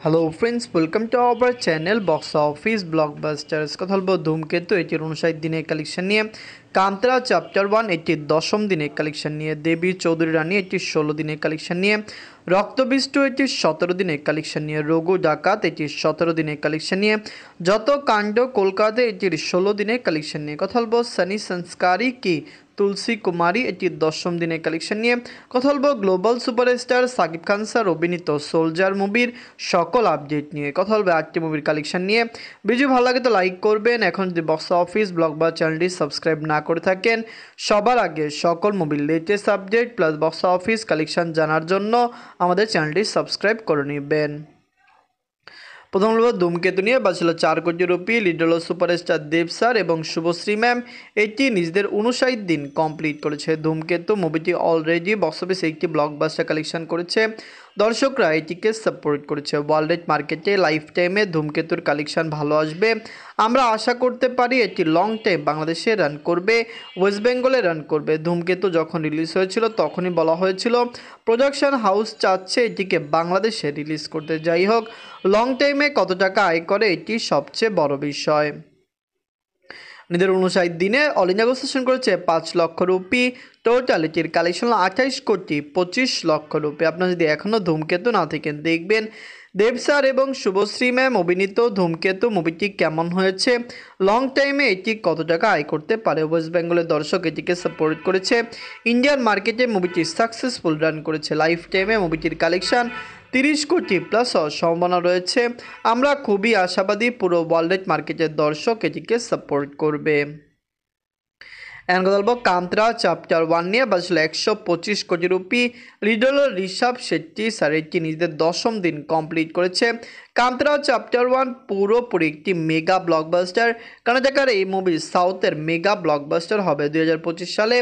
Hello friends, welcome to our channel box office blockbusters. কথা বলবো ধূমকেতু এটির 59 দিনের কালেকশন নিয়ে, কান্তরা চ্যাপ্টার 1 এটির 10ম দিনের কালেকশন নিয়ে, দেবী চৌধুরী রানী এটির 16 দিনের কালেকশন নিয়ে, রক্তবীজ 2 এটির 17 দিনের কালেকশন নিয়ে, রঘু ডাকাত এটির 17 দিনের কালেকশন নিয়ে, যত কাণ্ড কলকাতা এটির 16 দিনের কালেকশন নিয়ে। কথা বলবো সানি সংস্কারী কি তুলসী কুমারী এটির 10ম দিনের কালেকশন নিয়ে। কথা বলবো global superstar Shakib Khan sir অভিনীত সোলজার মুভির সকল আপডেট নিয়ে। কথা বলবো 8টি মুভির কালেকশন নিয়ে। ভিডিও ভালো লাগে তো লাইক করবেন। এখন যদি বক্স অফিস ব্লকবাস্টার চ্যানেলটি সাবস্ক্রাইব না করে থাকেন, সবার আগে সকল মুভির latest update plus box office collection জানার জন্য আমাদের চ্যানেলটি সাবস্ক্রাইব করে নেবেন। প্রথম হলো ধূমকেতু নিয়ে বাঁচল 4 কোটি রুপি। লিড হল সুপারস্টার দেব স্যার এবং শুভশ্রী ম্যাম। এটি নিজেদের 59 দিন কমপ্লিট করেছে। ধূমকেতু মুভিটি অলরেডি বক্স অফিসে একটি ব্লকবাস্টার কালেকশন করেছে। দর্শকরা এটিকে সাপোর্ট করেছে। ওয়ার্ল্ড মার্কেটে লাইফ টাইমে ধূমকেতুর কালেকশন ভালো আসবে। আমরা আশা করতে পারি এটি লং টাইম বাংলাদেশে রান করবে, ওয়েস্ট বেঙ্গলে রান করবে। ধূমকেতু যখন রিলিজ হয়েছিল তখনই বলা হয়েছিল প্রোডাকশন হাউস চাচ্ছে এটিকে বাংলাদেশে রিলিজ করতে। যাই হোক, লং টাইমে কত টাকা আয় করে এটি সবচেয়ে বড় বিষয়। নিজের 59 দিনে অল ইন্ডিয়া ঘোষণা করেছে 5 লক্ষ রুপি। টোটাল এটির কালেকশন 28 কোটি 25 লক্ষ রুপি। আপনারা যদি এখনও ধূমকেতু না থাকেন, দেখবেন দেব স্যার এবং শুভশ্রী ম্যাম অভিনীত ধূমকেতু মুভিটি কেমন হয়েছে, লং টাইমে এটি কত টাকা আয় করতে পারে। ওয়েস্ট বেঙ্গলের দর্শক এটিকে সাপোর্ট করেছে। ইন্ডিয়ান মার্কেটে মুভিটি সাকসেসফুল রান করেছে। লাইফ টাইমে মুভিটির কালেকশন 30 কোটি প্লাস হওয়ার সম্ভাবনা রয়েছে। আমরা খুবই আশাবাদী পুরো ওয়ার্ল্ড মার্কেটের দর্শক এটিকে সাপোর্ট করবে। এখন কথা বলবো কান্তরা চ্যাপ্টার 1 নিয়ে বাজল 125 কোটি রুপি। লিড হল ঋষভ শেট্টি স্যার। এটি নিজেদের 10ম দিন কমপ্লিট করেছে। কান্তরা চ্যাপ্টার 1 পুরোপুরি একটি মেগা ব্লকবাস্টার। কারণ দেখার এই মুভি সাউথের মেগা ব্লকবাস্টার হবে 2025 সালে।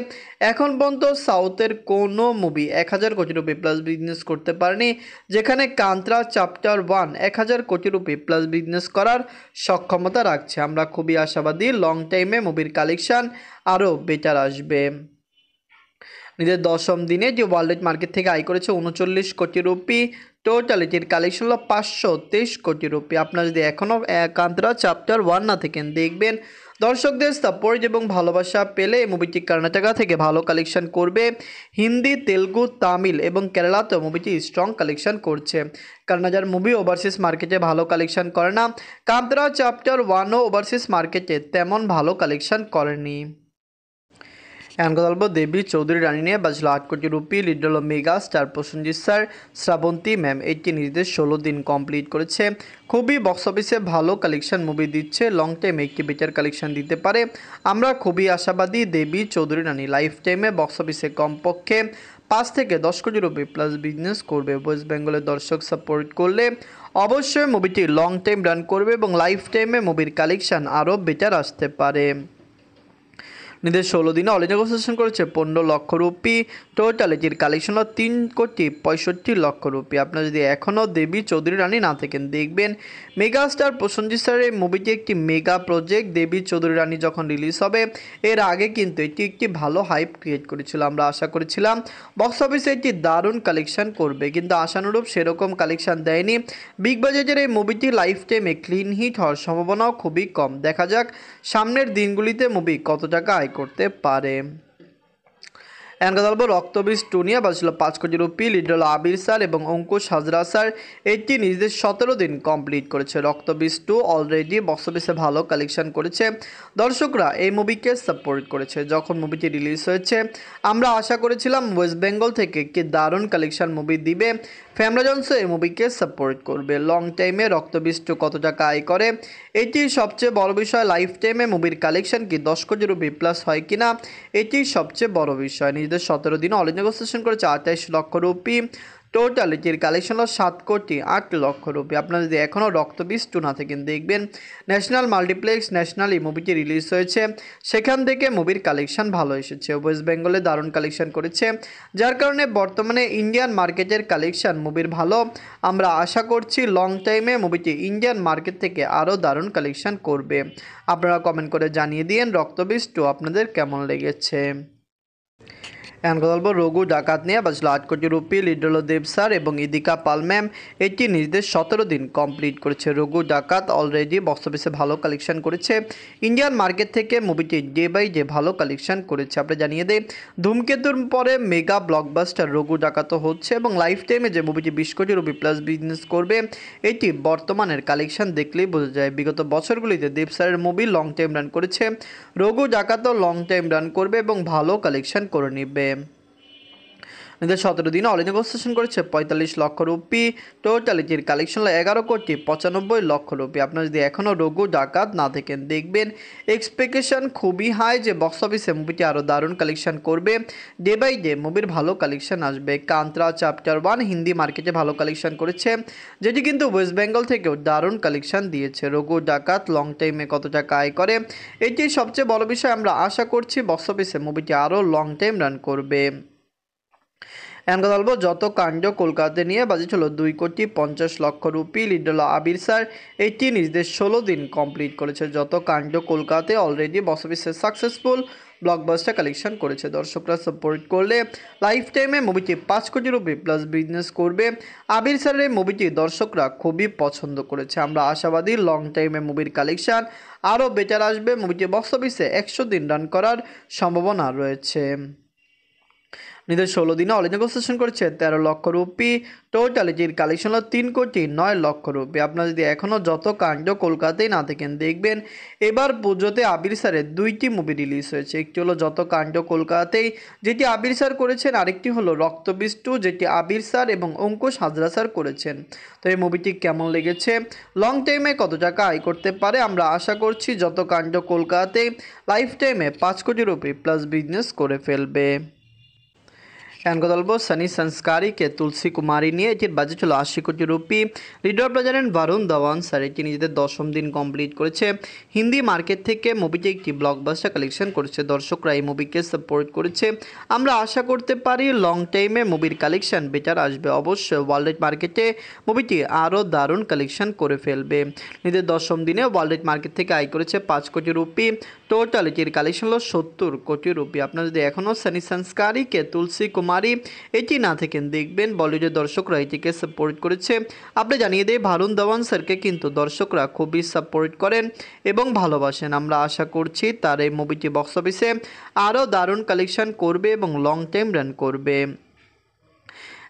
এখন পর্যন্ত সাউথের কোনো মুভি 1000 কোটি রুপি প্লাস বিজনেস করতে পারেনি, যেখানে কান্তরা চ্যাপ্টার 1 1000 কোটি রুপি প্লাস বিজনেস করার সক্ষমতা রাখছে। আমরা খুবই আশাবাদী লং টাইমে মুভির কালেকশন আরও বেটার আসবে। নিজের 10ম দিনে যে ওয়ার্ল্ড মার্কেট থেকে আয় করেছে 39 কোটি রুপি। টোটাল এটির কালেকশন হলো 523 কোটি রুপি। আপনারা যদি এখনও কান্তরা চ্যাপ্টার 1 না থাকেন, দেখবেন দর্শকদের সাপোর্ট এবং ভালোবাসা পেলে এই মুভিটি কর্ণাটকা থেকে ভালো কালেকশন করবে। হিন্দি, তেলুগু, তামিল এবং কেরালাতেও মুভিটি স্ট্রং কালেকশন করছে। কর্ণাটকার মুভি ওভারসিজ মার্কেটে ভালো কালেকশন করে না। কান্তরা চ্যাপ্টার 1ও ওভারসিজ মার্কেটে তেমন ভালো কালেকশন করেনি। এখন কথা বলবো দেবী চৌধুরী রানী নিয়ে বাজল 8 কোটি রুপি। লিড হল mega star Prosenjit sir, Srabanti ma'am. এটি নিজেদের 16 দিন কমপ্লিট করেছে। খুবই বক্স অফিসে ভালো কালেকশন মুভি দিচ্ছে। লং টাইমে একটি বেটার কালেকশন দিতে পারে। আমরা খুবই আশাবাদী দেবী চৌধুরী রানী লাইফ টাইমে বক্স অফিসে কমপক্ষে 5 থেকে 10 কোটি রুপি প্লাস বিজনেস করবে। ওয়েস্ট বেঙ্গলের দর্শক সাপোর্ট করলে অবশ্যই মুভিটি লং টাইম রান করবে এবং লাইফ টাইমে মুভির কালেকশন আরও বেটার আসতে পারে। নিজের 16 দিনে অল ইন্ডিয়া ঘোষণা করেছে 15 লক্ষ রুপি। টোটাল এটির কালেকশন হল 3 কোটি 65 লক্ষ রুপি। আপনারা যদি এখনও দেবী চৌধুরী রানী না থাকেন, দেখবেন মেগা স্টার প্রসেনজিৎ স্যারের এই মুভিটি একটি মেগা প্রজেক্ট। দেবী চৌধুরী রানী যখন রিলিজ হবে এর আগে কিন্তু এটি একটি ভালো হাইপ ক্রিয়েট করেছিল। আমরা আশা করেছিলাম বক্স অফিসে একটি দারুণ কালেকশন করবে, কিন্তু আশানুরূপ সেরকম কালেকশন দেয়নি। বিগ বাজেটের এই মুভিটি লাইফ টাইমে ক্লিন হিট হওয়ার সম্ভাবনাও খুবই কম। দেখা যাক সামনের দিনগুলিতে মুভি কত টাকা আয় করতে পারে। এখন কথা বলবো রক্তবীজ 2 নিয়ে বাজল 5 কোটি রুপি। লিড হল আবির স্যার এবং অঙ্কুশ হাজরা স্যার। এটি নিজেদের 17 দিন কমপ্লিট করেছে। রক্তবীজ 2 অলরেডি বক্স অফিসে ভালো কালেকশন করেছে। দর্শকরা এই মুভিকে সাপোর্ট করেছে। যখন মুভিটি রিলিজ হয়েছে আমরা আশা করেছিলাম ওয়েস্ট বেঙ্গল থেকে একটি দারুণ কালেকশন মুভি দিবে। ফ্যামিলি জনসও এই মুভিকে সাপোর্ট করবে। লং টাইমে রক্তবীজ 2 কত টাকা আয় করে এটি সবচেয়ে বড় বিষয়। লাইফ টাইমে মুভির কালেকশন কি 10 কোটি রুপি প্লাস হয় কিনা এটি সবচেয়ে বড় বিষয়। নিজেদের 17 দিনে অল ইন্ডিয়া ঘোষণা করেছে 28 লক্ষ রুপি। টোটাল এটির কালেকশন হল 7 কোটি 8 লক্ষ রুপি। আপনারা যদি এখনও রক্তবীজ 2 না থাকেন, দেখবেন ন্যাশনাল মাল্টিপ্লেক্স ন্যাশনাল এই মুভিটি রিলিজ হয়েছে, সেখান থেকে মুভির কালেকশন ভালো এসেছে। ওয়েস্ট বেঙ্গলে দারুণ কালেকশন করেছে, যার কারণে বর্তমানে ইন্ডিয়ান মার্কেটের কালেকশন মুভির ভালো। আমরা আশা করছি লং টাইমে মুভিটি ইন্ডিয়ান মার্কেট থেকে আরও দারুণ কালেকশন করবে। আপনারা কমেন্ট করে জানিয়ে দিন রক্তবীজ 2 আপনাদের কেমন লেগেছে। এখন কথা বলবো রঘু ডাকাত নিয়ে। বাজলো 8 কোটি রুপি। লিড হলো দেব স্যার এবং ইদিকা পাল ম্যাম। এটি নিজেদের 17 দিন কমপ্লিট করেছে। রঘু ডাকাত অলরেডি বক্স অফিসে ভালো কালেকশন করেছে। ইন্ডিয়ান মার্কেট থেকে মুভিটি ডে বাই ডে ভালো কালেকশন করেছে। আপনি জানিয়ে দেয় ধূমকেতুর পরে মেগা ব্লকবাস্টার রঘু ডাকাতও হচ্ছে এবং লাইফ টাইমে যে মুভিটি 20 কোটি রুপি প্লাস বিজনেস করবে এটি বর্তমানের কালেকশন দেখলেই বোঝা যায়। বিগত বছরগুলিতে দেব স্যারের মুভি লং টাইম রান করেছে, রঘু ডাকাতও লং টাইম রান করবে এবং ভালো কালেকশন করে নেবে। 17 দিনে অল ইন্ডিয়া সেশন করেছে 45 লক্ষ রুপি। টোটালিটির কালেকশন হলো 11 কোটি 95 লক্ষ রুপি। আপনারা যদি এখনও রঘু ডাকাত না দেখেন দেখবেন এক্সপেকটেশন খুবই হাই যে বক্স অফিসে মুভিটি আরও দারুণ কালেকশন করবে। ডে বাই ডে মুভির ভালো কালেকশন আসবে। কান্তারা চ্যাপ্টার 1 হিন্দি মার্কেটে ভালো কালেকশন করেছে, যেটি কিন্তু ওয়েস্ট বেঙ্গল থেকেও দারুণ কালেকশন দিয়েছে। রঘু ডাকাত লং টাইমে কত টাকা আয় করে এটি সবচেয়ে বড় বিষয়। আমরা আশা করছি বক্স অফিসে মুভিটি আরও লং টাইম রান করবে। এখন কথা বলবো যত কাণ্ড কলকাতাতে নিয়ে। বাজেট হলো 2 কোটি 50 লক্ষ রুপি। লিড হলো আবির স্যার। এটি নিজেদের 16 দিন কমপ্লিট করেছে। যত কাণ্ড কলকাতাতে অলরেডি বক্স অফিসে সাকসেসফুল ব্লকবাস্টার কালেকশন করেছে। দর্শকরা সাপোর্ট করলে লাইফ টাইমে মুভিটি 5 কোটি রুপি প্লাস বিজনেস করবে। আবির স্যারের এই মুভিটি দর্শকরা খুবই পছন্দ করেছে। আমরা আশাবাদী লং টাইমে মুভির কালেকশন আরও বেটার আসবে। মুভিটি বক্স অফিসে 100 দিন রান করার সম্ভাবনা রয়েছে। নিজের 16 দিনে অল ইন্ডিয়া সেশন করেছে 13 লক্ষ রুপি। টোটালিটির কালেকশন হলো 3 কোটি 9 লক্ষ রুপি। আপনারা যদি এখনও যত কাণ্ড কলকাতায় না দেখেন দেখবেন এবার পুজোতে আবির স্যারের 2টি মুভি রিলিজ হয়েছে। একটি হলো যত কাণ্ড কলকাতাতেই, যেটি আবির স্যার করেছেন, আরেকটি হলো রক্তবীজ 2, যেটি আবির স্যার এবং অঙ্কুশ হাজরা স্যার করেছেন। তো এই মুভিটি কেমন লেগেছে, লং টাইমে কত টাকা আয় করতে পারে, আমরা আশা করছি যত কাণ্ড কলকাতাতেই লাইফ টাইমে 5 কোটি রুপি প্লাস বিজনেস করে ফেলবে। এখন কথা বলবো সানি সংস্কারীকে তুলসী কুমারী নিয়ে। এটির বাজেট হলো 80 কোটি রুপি। লিডার আপনারা জানেন বারুণ ধাওয়ান স্যার। এটি নিজেদের 10ম দিন কমপ্লিট করেছে। হিন্দি মার্কেট থেকে মুভিটি একটি ব্লকবাস্টার কালেকশন করেছে। দর্শকরা এই মুভিকে সাপোর্ট করেছে। আমরা আশা করতে পারি লং টাইমে মুভির কালেকশন বেটার আসবে। অবশ্যই ওয়ার্ল্ড মার্কেটে মুভিটি আরও দারুণ কালেকশন করে ফেলবে। নিজেদের 10ম দিনে ওয়ার্ল্ড মার্কেট থেকে আয় করেছে 5 কোটি রুপি। টোটালিটির কালেকশন হলো 70 কোটি রুপি। আপনারা যদি এখনও সানি সংস্কারীকে তুলসী কুমারী এটি না থাকেন দেখবেন বলিউডের দর্শকরা এটিকে সাপোর্ট করেছে। আপনি জানিয়ে দেয় বারুণ ধাওয়ান স্যারকে কিন্তু দর্শকরা খুবই সাপোর্ট করেন এবং ভালোবাসেন। আমরা আশা করছি তার এই মুভিটি বক্স অফিসে আরও দারুণ কালেকশন করবে এবং লং টাইম রান করবে।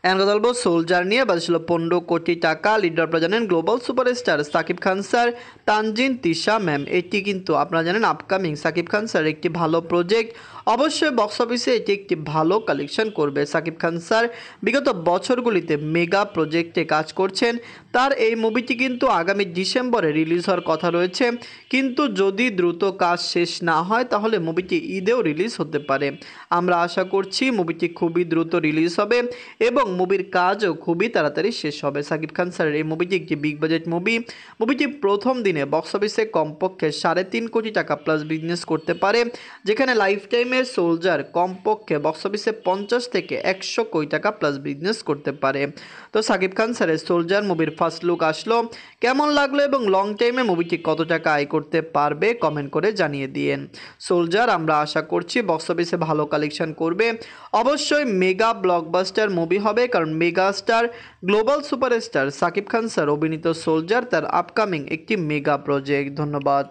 এখন কথা বলবো সোলজার নিয়ে। বাজেট ছিল 15 কোটি টাকা। লিডার আপনারা জানেন global superstar Shakib Khan sir, Tanjin Tisha ma'am. এটি কিন্তু আপনারা জানেন আপকামিং সাকিব খান স্যার একটি ভালো প্রজেক্ট। অবশ্যই বক্স অফিসে এটি একটি ভালো কালেকশন করবে। সাকিব খান স্যার বিগত বছরগুলিতে মেগা প্রজেক্টে কাজ করছেন। তার এই মুভিটি কিন্তু আগামী ডিসেম্বরে রিলিজ হওয়ার কথা রয়েছে, কিন্তু যদি দ্রুত কাজ শেষ না হয় তাহলে মুভিটি ঈদেও রিলিজ হতে পারে। আমরা আশা করছি মুভিটি খুবই দ্রুত রিলিজ হবে এবং মুভির কাজও খুবই তাড়াতাড়ি শেষ হবে। সাকিব খান স্যারের এই মুভিটি একটি বিগ বাজেট মুভি। মুভিটি প্রথম দিনে বক্স অফিসে কমপক্ষে 3.5 কোটি টাকা প্লাস বিজনেস করতে পারে, যেখানে লাইফ টাইমে সোলজার কমপক্ষে বক্স অফিসে 50 থেকে 100 কোটি টাকা প্লাস বিজনেস করতে পারে। তো সাকিব খান স্যারের সোলজার মুভির ফার্স্ট লুক আসলো, কেমন লাগলো এবং লং টাইমে মুভিটি কত টাকা আয় করতে পারবে কমেন্ট করে জানিয়ে দিয়েন। সোলজার আমরা আশা করছি বক্স অফিসে ভালো কালেকশন করবে। অবশ্যই মেগা ব্লকবাস্টার মুভি হবে, কারণ mega star global superstar Shakib Khan sir অভিনীত সোলজার তার আপকামিং একটি মেগা প্রজেক্ট। ধন্যবাদ।